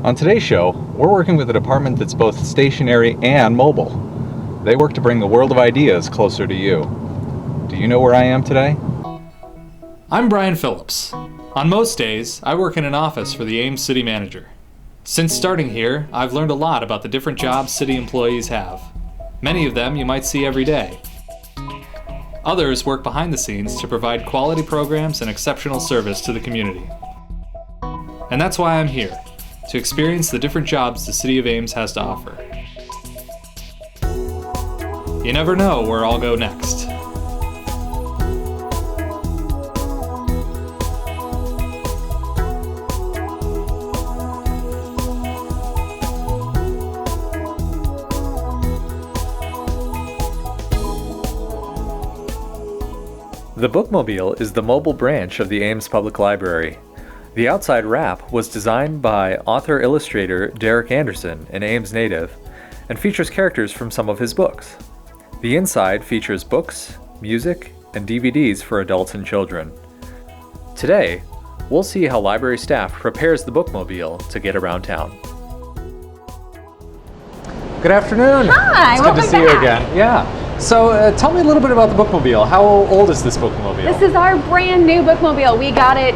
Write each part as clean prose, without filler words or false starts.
On today's show, we're working with a department that's both stationary and mobile. They work to bring the world of ideas closer to you. Do you know where I am today? I'm Brian Phillips. On most days, I work in an office for the Ames City Manager. Since starting here, I've learned a lot about the different jobs city employees have. Many of them you might see every day. Others work behind the scenes to provide quality programs and exceptional service to the community. And that's why I'm here, to experience the different jobs the City of Ames has to offer. You never know where I'll go next. The Bookmobile is the mobile branch of the Ames Public Library. The outside wrap was designed by author-illustrator Derek Anderson, an Ames native, and features characters from some of his books. The inside features books, music, and DVDs for adults and children. Today, we'll see how library staff prepares the Bookmobile to get around town. Good afternoon. Hi, it's good to see you again. Yeah. So tell me a little bit about the Bookmobile. How old is this Bookmobile? This is our brand new Bookmobile. We got it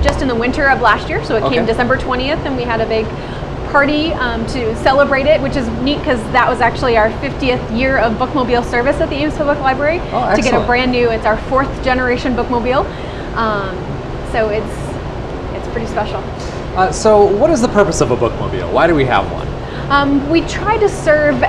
just in the winter of last year, so it came December 20th, and we had a big party to celebrate it, which is neat because that was actually our 50th year of Bookmobile service at the Ames Public Library. Oh, to get a brand new, it's our 4th generation Bookmobile, so it's pretty special. So what is the purpose of a Bookmobile? Why do we have one? We try to serve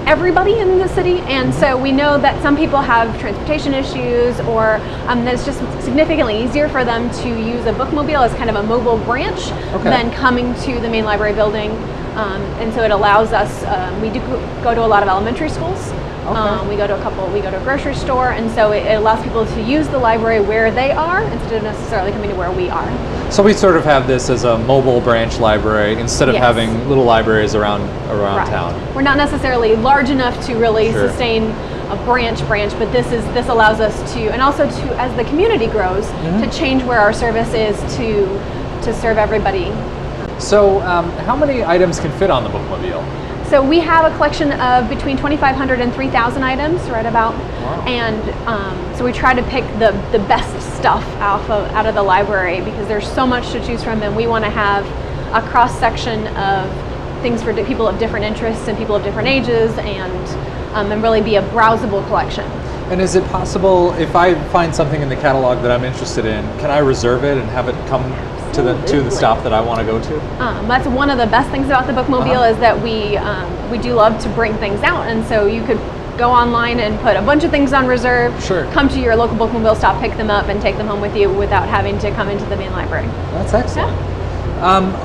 everybody in the city, and so we know that some people have transportation issues, or that it's just significantly easier for them to use a Bookmobile as kind of a mobile branch than coming to the main library building, and so it allows us, we do go to a lot of elementary schools, we go to a grocery store, and so it allows people to use the library where they are instead of necessarily coming to where we are. So we sort of have this as a mobile branch library instead of having little libraries around town. We're not necessarily large enough to really sustain a branch, but this allows us to, and also to, as the community grows, to change where our service is to serve everybody. So how many items can fit on the Bookmobile? So we have a collection of between 2,500 and 3,000 items, right about. Wow. And so we try to pick the best stuff out of the library because there's so much to choose from, and we want to have a cross section of things for people of different interests and people of different ages, and really be a browsable collection. And is it possible, if I find something in the catalog that I'm interested in, can I reserve it and have it come to the stop that I want to go to? That's one of the best things about the Bookmobile is that we do love to bring things out, and so you could go online and put a bunch of things on reserve, come to your local Bookmobile stop, pick them up, and take them home with you without having to come into the main library. That's excellent.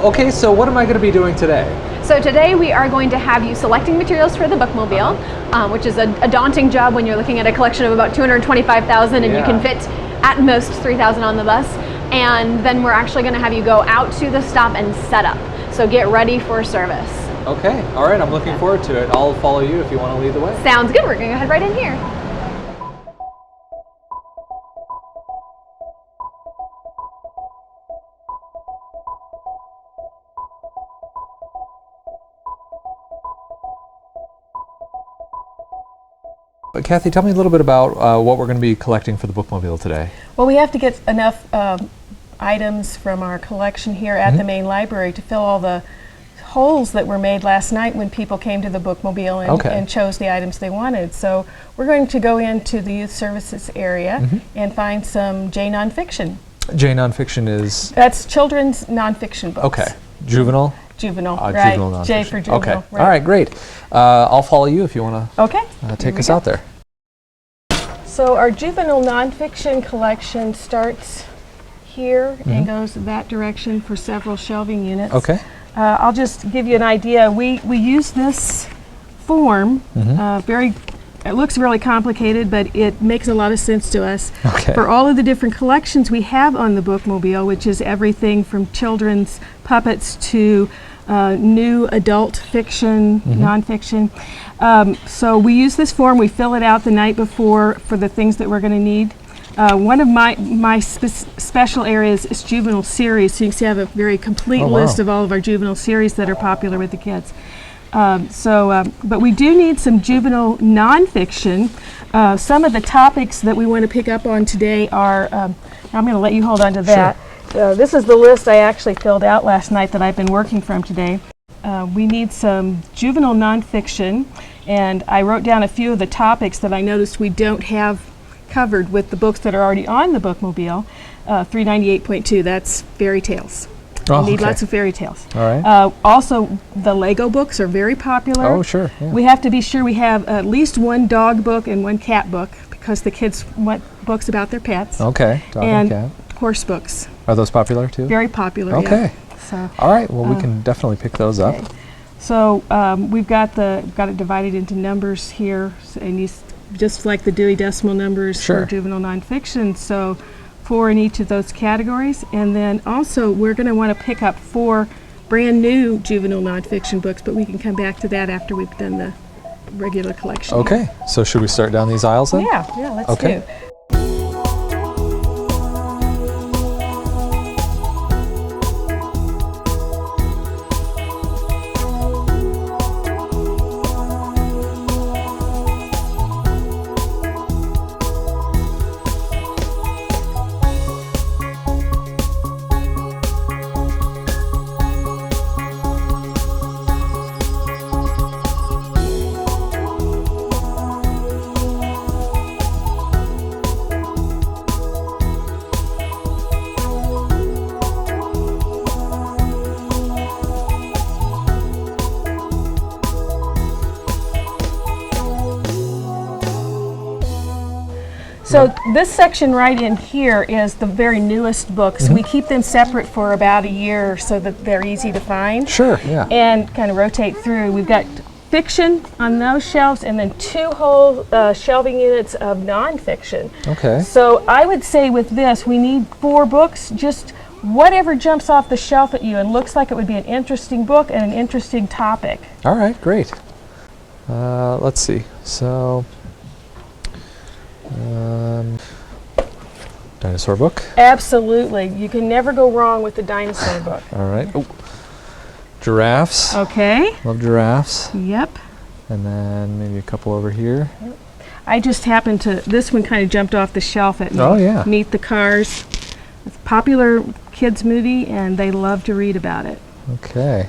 Okay, so what am I going to be doing today? So today we are going to have you selecting materials for the Bookmobile, which is a daunting job when you're looking at a collection of about 225,000 and you can fit at most 3,000 on the bus. And then we're actually going to have you go out to the stop and set up. So get ready for service. Okay, all right, I'm looking forward to it. I'll follow you if you want to lead the way. Sounds good. We're going to head right in here. Kathy, tell me a little bit about what we're going to be collecting for the Bookmobile today. Well, we have to get enough items from our collection here at the main library to fill all the holes that were made last night when people came to the Bookmobile and chose the items they wanted. So we're going to go into the youth services area and find some J nonfiction. J nonfiction is? That's children's nonfiction books. Okay. Juvenile? Juvenile, right. Juvenile nonfiction. J for juvenile. Okay. Right. All right, great. I'll follow you if you want to take us out there. So our juvenile nonfiction collection starts here and goes that direction for several shelving units. Okay. I'll just give you an idea. We use this form, it looks really complicated, but it makes a lot of sense to us. For all of the different collections we have on the Bookmobile, which is everything from children's puppets to new adult fiction, nonfiction. So we use this form, we fill it out the night before for the things that we're going to need. One of my special areas is juvenile series, so you can see I have a very complete list of all of our juvenile series that are popular with the kids. But we do need some juvenile nonfiction. Some of the topics that we want to pick up on today are, I'm going to let you hold on to that. Sure. This is the list I actually filled out last night that I've been working from today. We need some juvenile nonfiction, and I wrote down a few of the topics that I noticed we don't have covered with the books that are already on the Bookmobile. 398.2, that's fairy tales. Oh, we need lots of fairy tales. All right. Also, the Lego books are very popular. Oh, sure. Yeah. We have to be sure we have at least one dog book and one cat book because the kids want books about their pets. Okay, dog and cat. Horse books. Are those popular too? Very popular. Okay. Yeah. So, all right. Well, we can definitely pick those up. So we've got it divided into numbers here, and just like the Dewey Decimal numbers for juvenile nonfiction. So 4 in each of those categories, and then also we're going to want to pick up 4 brand new juvenile nonfiction books, but we can come back to that after we've done the regular collection. Okay. So should we start down these aisles then? Yeah. Let's do. So this section right in here is the very newest books. We keep them separate for about a year so that they're easy to find. Sure, yeah. And kind of rotate through. We've got fiction on those shelves and then 2 whole shelving units of nonfiction. Okay. So I would say with this, we need 4 books, just whatever jumps off the shelf at you and looks like it would be an interesting book and an interesting topic. All right, great. Let's see. So, dinosaur book. Absolutely. You can never go wrong with the dinosaur book. All right. Oh. Giraffes. Okay. Love giraffes. Yep. And then maybe a couple over here. I just happened to, this one kind of jumped off the shelf at me. Oh, yeah. Meet the Cars. It's a popular kids movie and they love to read about it. Okay.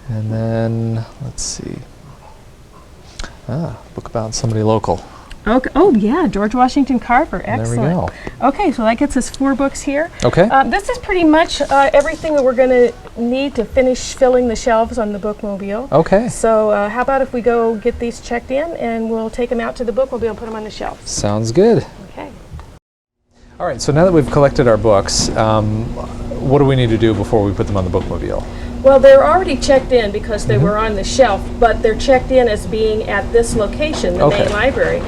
And then, let's see. Book about somebody local. Okay. Oh, yeah, George Washington Carver. Excellent. There we go. Okay, so that gets us 4 books here. Okay. This is pretty much everything that we're going to need to finish filling the shelves on the Bookmobile. Okay. So how about if we go get these checked in and we'll take them out to the Bookmobile and put them on the shelves. Sounds good. Okay. All right, so now that we've collected our books, what do we need to do before we put them on the Bookmobile? Well, they're already checked in because they were on the shelf, but they're checked in as being at this location, the main library.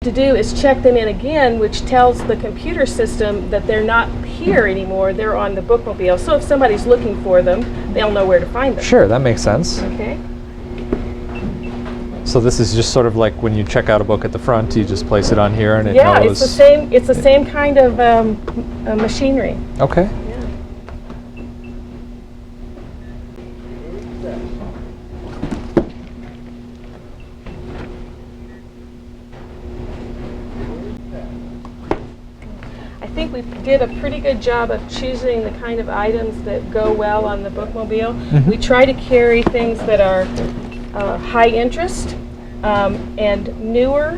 To do is check them in again, which tells the computer system that they're not here anymore, they're on the Bookmobile. So if somebody's looking for them, they'll know where to find them. Sure, that makes sense. Okay. So this is just sort of like when you check out a book at the front, you just place it on here and it knows. Yeah, it's the same kind of machinery. Okay. I think we did a pretty good job of choosing the kind of items that go well on the Bookmobile. We try to carry things that are high interest and newer,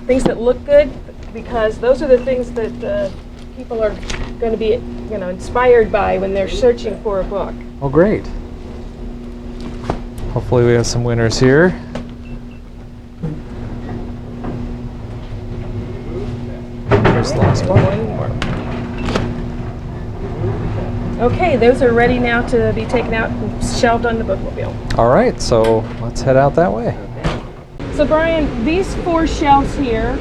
things that look good, because those are the things that people are going to be, inspired by when they're searching for a book. Oh, great. Hopefully we have some winners here. Here's the last one. Okay, those are ready now to be taken out and shelved on the Bookmobile. All right, so let's head out that way. So Brian, these 4 shelves here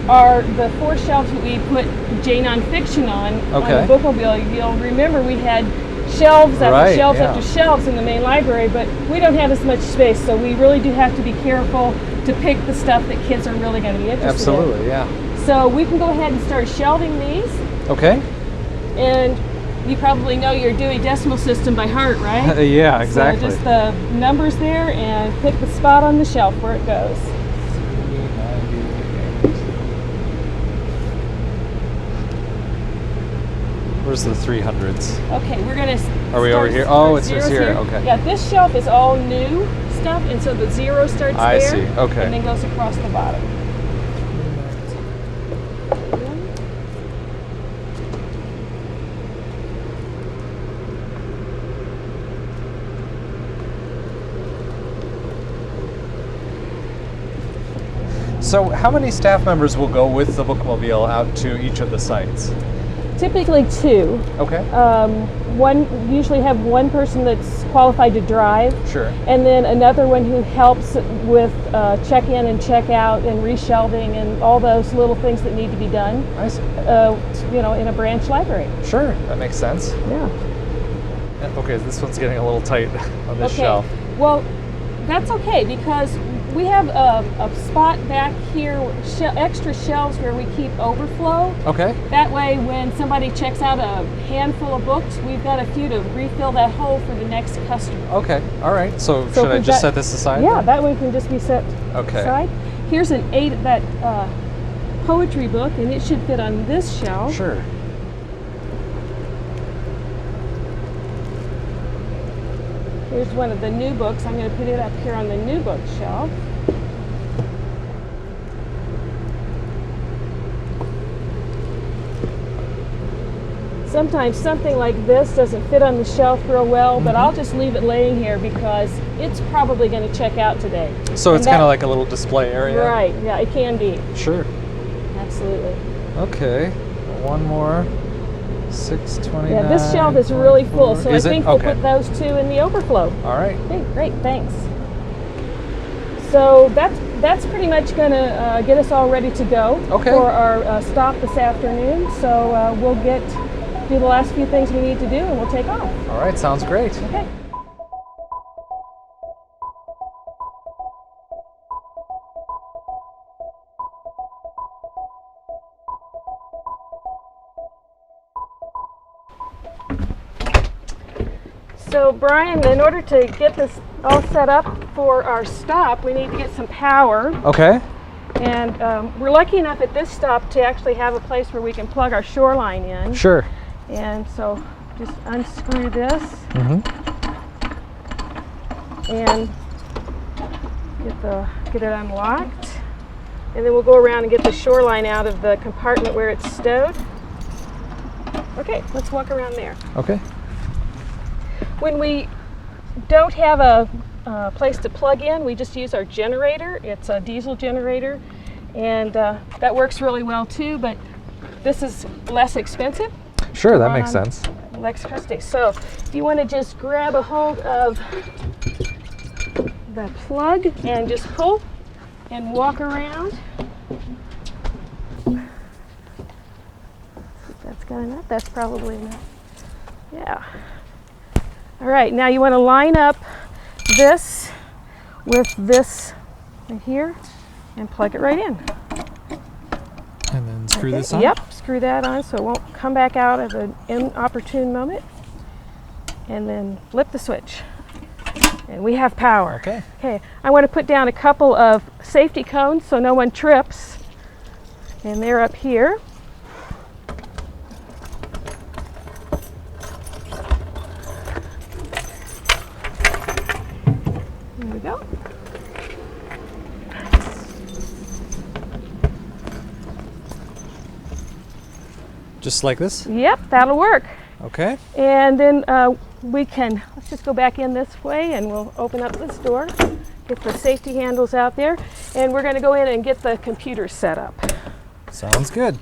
are the 4 shelves that we put J Nonfiction on the Bookmobile. You'll remember we had shelves after shelves after shelves in the main library, but we don't have as much space, so we really do have to be careful to pick the stuff that kids are really going to be interested in. Absolutely, yeah. So we can go ahead and start shelving these. Okay. And you probably know your Dewey Decimal System by heart, right? Yeah, exactly. So just the numbers there and pick the spot on the shelf where it goes. Where's the 300s? Okay, we're gonna. Are we over here? Oh, it's just here. Okay. Yeah, this shelf is all new stuff, and so the 0 starts I there. see. Okay. And then goes across the bottom. So how many staff members will go with the Bookmobile out to each of the sites? Typically 2. Okay. Usually have one person that's qualified to drive. Sure. And then another one who helps with check-in and check-out and reshelving and all those little things that need to be done. I see. In a branch library. Sure, that makes sense. Yeah. Okay, this one's getting a little tight on this shelf. Well, that's okay because we have a spot back here, extra shelves where we keep overflow. Okay. That way, when somebody checks out a handful of books, we've got a few to refill that hole for the next customer. Okay, all right. So should I just set this aside? Yeah, then? that one can just be set Okay. aside. Here's an poetry book, and it should fit on this shelf. Sure. Here's one of the new books. I'm going to put it up here on the new book shelf. Sometimes something like this doesn't fit on the shelf real well, but I'll just leave it laying here because it's probably going to check out today. So it's kind of like a little display area? Right, yeah, it can be. Sure. Absolutely. Okay, one more. 629. Yeah, this shelf is really full, so I think we'll Okay. put those 2 in the overflow. All right. Okay, great, thanks. So that's pretty much going to get us all ready to go for our stop this afternoon. So we'll do the last few things we need to do, and we'll take off. All right, sounds great. Okay. So Brian, in order to get this all set up for our stop, we need to get some power. Okay. And we're lucky enough at this stop to actually have a place where we can plug our shoreline in. Sure. And so just unscrew this and get it unlocked. And then we'll go around and get the shoreline out of the compartment where it's stowed. Okay, let's walk around there. Okay. When we don't have a place to plug in, we just use our generator. It's a diesel generator, and that works really well too, but this is less expensive. Sure, that makes sense. Electricity. So if you want to just grab a hold of the plug and just pull and walk around. That's got enough. That's probably enough. Yeah. All right, now you want to line up this with this right here and plug it right in. And then screw this on? Yep, screw that on so it won't come back out at an inopportune moment. And then flip the switch. And we have power. Okay. Okay, I want to put down a couple of safety cones so no one trips. And they're up here. There we go. Just like this? Yep, that'll work. Okay. And then let's just go back in this way and we'll open up this door, get the safety handles out there, and we're going to go in and get the computer set up. Sounds good.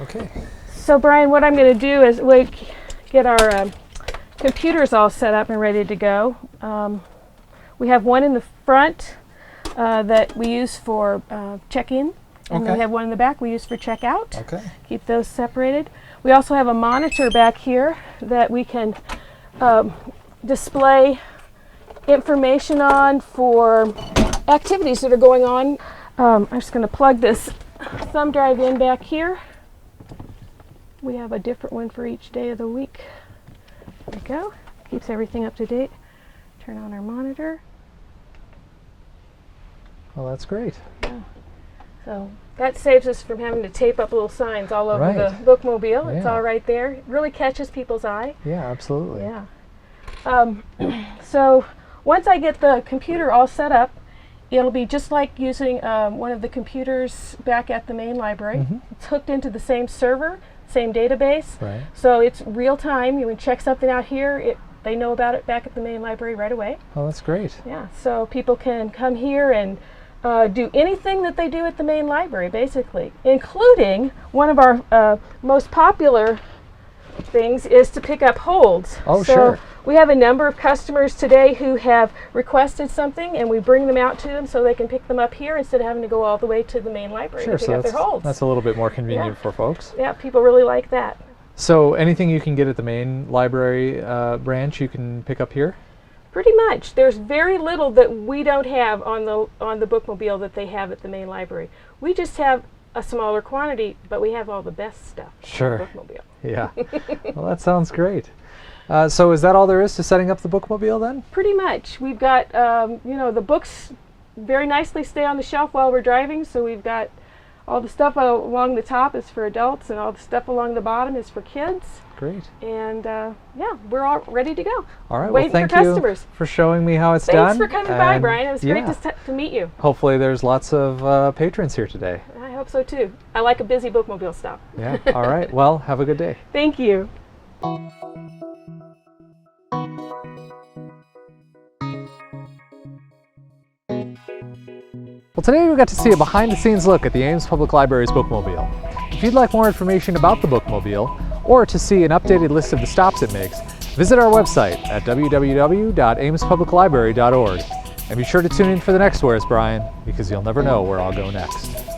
Okay. So Brian, what I'm going to do is we get our computers all set up and ready to go. We have one in the front that we use for check-in. And then we have one in the back we use for checkout. Okay. Keep those separated. We also have a monitor back here that we can display information on for activities that are going on. I'm just going to plug this thumb drive in back here. We have a different one for each day of the week. There we go. Keeps everything up to date. Turn on our monitor. Well, that's great. Yeah. So that saves us from having to tape up little signs all over Right. the bookmobile. It's Yeah. all right there. It really catches people's eye. Yeah, absolutely. Yeah. So once I get the computer all set up, it'll be just like using one of the computers back at the main library. It's hooked into the same server, same database. Right. So it's real time. You can check something out here, they know about it back at the main library right away. Oh, that's great. Yeah, so people can come here and do anything that they do at the main library, basically, including one of our most popular things is to pick up holds. Oh, so sure. We have a number of customers today who have requested something, and we bring them out to them so they can pick them up here instead of having to go all the way to the main library Sure, to pick so up their holds. that's a little bit more convenient Yeah. for folks. Yeah, people really like that. So anything you can get at the main library branch, you can pick up here? Pretty much. There's very little that we don't have on the bookmobile that they have at the main library. We just have a smaller quantity, but we have all the best stuff Sure. on the bookmobile. Yeah. Well, that sounds great. So is that all there is to setting up the bookmobile then? Pretty much. We've got, the books very nicely stay on the shelf while we're driving, so we've got all the stuff along the top is for adults, and all the stuff along the bottom is for kids. Great. And we're all ready to go. All right. Waiting well, thank for customers. you for showing me how it's done. Thanks for coming by, and Brian. It was great yeah, to meet you. hopefully there's lots of patrons here today. I hope so too. I like a busy bookmobile stop. Yeah. All right. Well, have a good day. Thank you. Well, today we got to see a behind-the-scenes look at the Ames Public Library's Bookmobile. If you'd like more information about the Bookmobile, or to see an updated list of the stops it makes, visit our website at www.amespubliclibrary.org. And be sure to tune in for the next Where's Brian, because you'll never know where I'll go next.